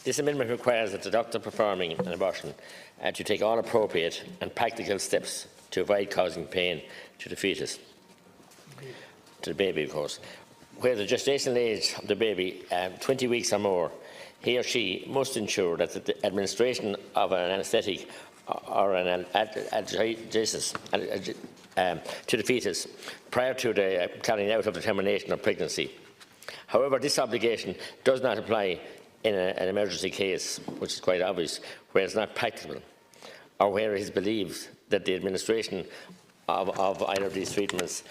This amendment requires that the doctor performing an abortion to take all appropriate and practical steps to avoid causing pain to the fetus, to the baby, of course. Where the gestational age of the baby 20 weeks or more, he or she must ensure that the administration of an anaesthetic or an analgesic to the fetus prior to the carrying out of the termination of pregnancy. However, this obligation does not apply in an emergency case, which is quite obvious, where it's not practicable, or where it is believed that the administration of either of these treatments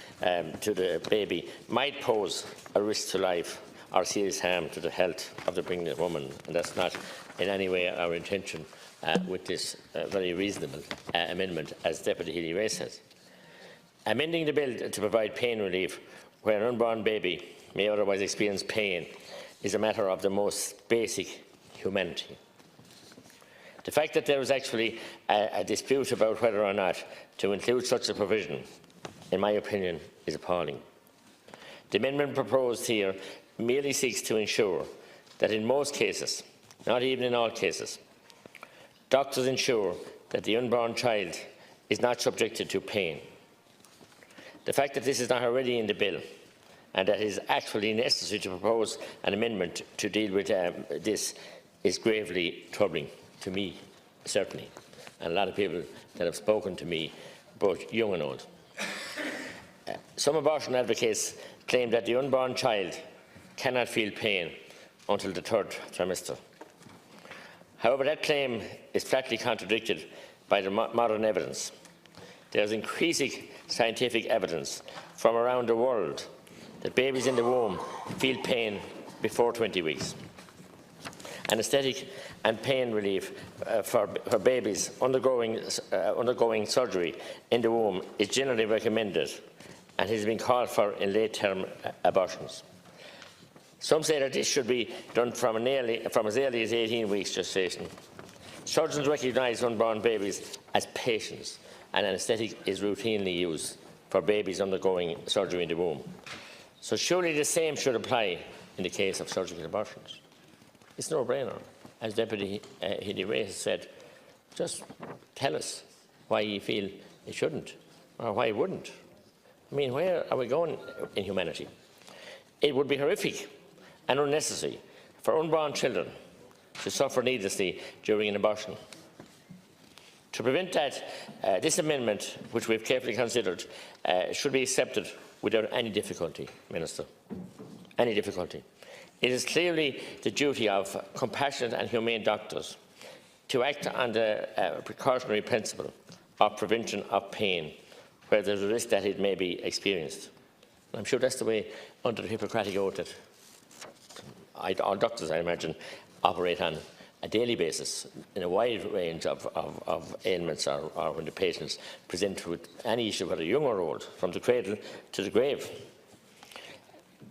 to the baby might pose a risk to life or serious harm to the health of the pregnant woman. And that's not in any way our intention with this very reasonable amendment, as Deputy Healy-Rae says. Amending the bill to provide pain relief where an unborn baby may otherwise experience pain is a matter of the most basic humanity. The fact that there is actually a dispute about whether or not to include such a provision, in my opinion, is appalling. The amendment proposed here merely seeks to ensure that in most cases, not even in all cases, doctors ensure that the unborn child is not subjected to pain. The fact that this is not already in the bill and that it is actually necessary to propose an amendment to deal with this is gravely troubling to me, certainly, and a lot of people that have spoken to me, both young and old. Some abortion advocates claim that the unborn child cannot feel pain until the third trimester. However, that claim is flatly contradicted by the modern evidence. There is increasing scientific evidence from around the world that babies in the womb feel pain before 20 weeks. Anaesthetic and pain relief for babies undergoing surgery in the womb is generally recommended and has been called for in late-term abortions. Some say that this should be done from as early as 18 weeks gestation. Surgeons recognise unborn babies as patients, and anaesthetic is routinely used for babies undergoing surgery in the womb. So surely the same should apply in the case of surgical abortions. It's no brainer. As Deputy Healy-Rae has said, just tell us why you feel it shouldn't, or why it wouldn't. I mean, where are we going in humanity? It would be horrific and unnecessary for unborn children to suffer needlessly during an abortion. To prevent that, this amendment, which we have carefully considered, should be accepted without any difficulty, Minister. Any difficulty. It is clearly the duty of compassionate and humane doctors to act on the precautionary principle of prevention of pain where there is a risk that it may be experienced. I'm sure that's the way, under the Hippocratic Oath, that all doctors, I imagine, operate on a daily basis in a wide range of ailments or when the patients present with any issue, whether young or old, from the cradle to the grave.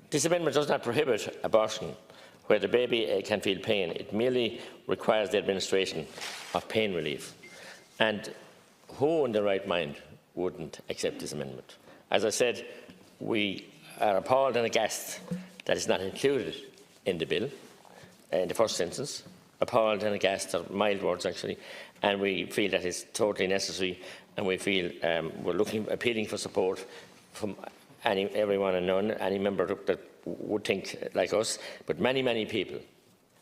This amendment does not prohibit abortion where the baby can feel pain. It merely requires the administration of pain relief. And who in their right mind wouldn't accept this amendment? As I said, we are appalled and aghast that it's not included in the bill in the first instance. Appalled and aghast are mild words, actually, and we feel that it's totally necessary, and we feel we're appealing for support from everyone and none, any member that would think like us, but many people,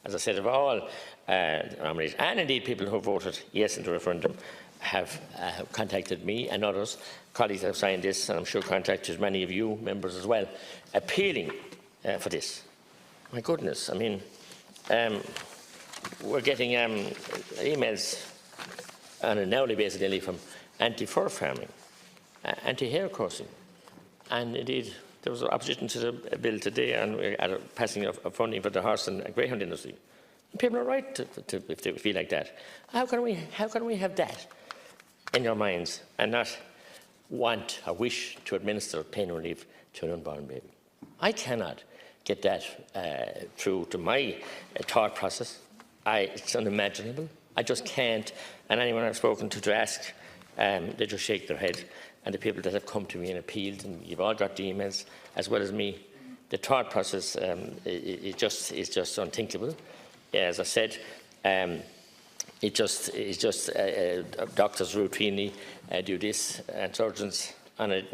as I said, of all nominees, and indeed people who voted yes in the referendum, have contacted me and others, colleagues that have signed this, and I'm sure contacted many of you members as well, appealing for this. My goodness, I mean, we're getting emails on an hourly basis daily from anti-fur farming, anti-hair coursing, and indeed there was opposition to the bill today and passing of funding for the horse and greyhound industry. And people are right if they feel like that. How can we have that in your minds and not want or wish to administer pain relief to an unborn baby? I cannot get that through to my thought process. It's unimaginable. I just can't. And anyone I've spoken to ask, they just shake their head. And the people that have come to me and appealed, and you've all got the emails as well as me, the thought process is just unthinkable. As I said, doctors routinely do this, and surgeons on a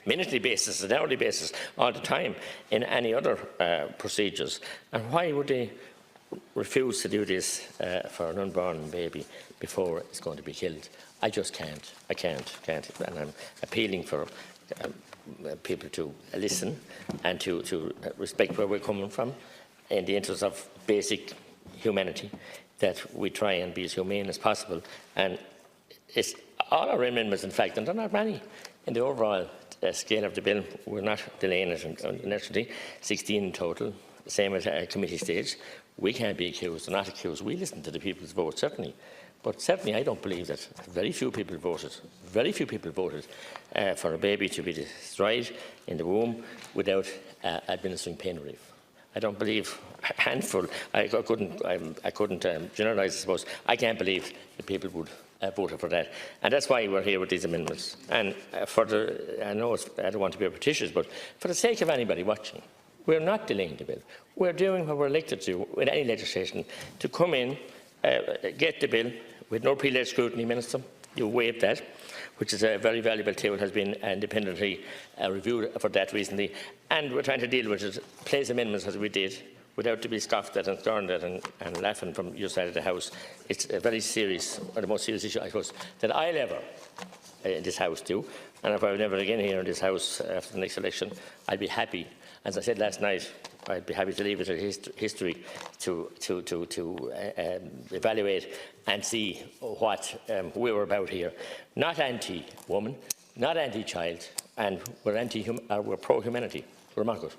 minutely basis, an hourly basis, all the time in any other procedures. And why would they refuse to do this for an unborn baby before it's going to be killed? I just can't. I can't. And I'm appealing for people to listen and to respect where we're coming from in the interest of basic humanity, that we try and be as humane as possible. And it's all our amendments, in fact, and there are not many in the overall scale of the bill. We're not delaying it unnecessarily. 16 in total, same as committee stage. We can't be accused or not accused. We listen to the people's vote, certainly. But certainly I don't believe that very few people voted for a baby to be destroyed in the womb without administering pain relief. I don't believe a handful. I couldn't generalise, I suppose. I can't believe that people would vote for that. And that's why we're here with these amendments. And I know I don't want to be repetitious, but for the sake of anybody watching, we're not delaying the bill. We're doing what we're elected to with any legislation, to come in, get the bill with no pre-led scrutiny, Minister. You waived that, which is a very valuable tool, has been independently reviewed for that recently. And we're trying to deal with it, place amendments as we did, without to be scoffed at and stormed at and laughing from your side of the House. It's a very serious, or the most serious issue, I suppose, that I'll ever in this House do. And if I'm never again here in this House after the next election, I'd be happy. As I said last night, I'd be happy to leave it to history to evaluate and see what we were about here. Not anti-woman, not anti-child, and we're pro-humanity. We're not good.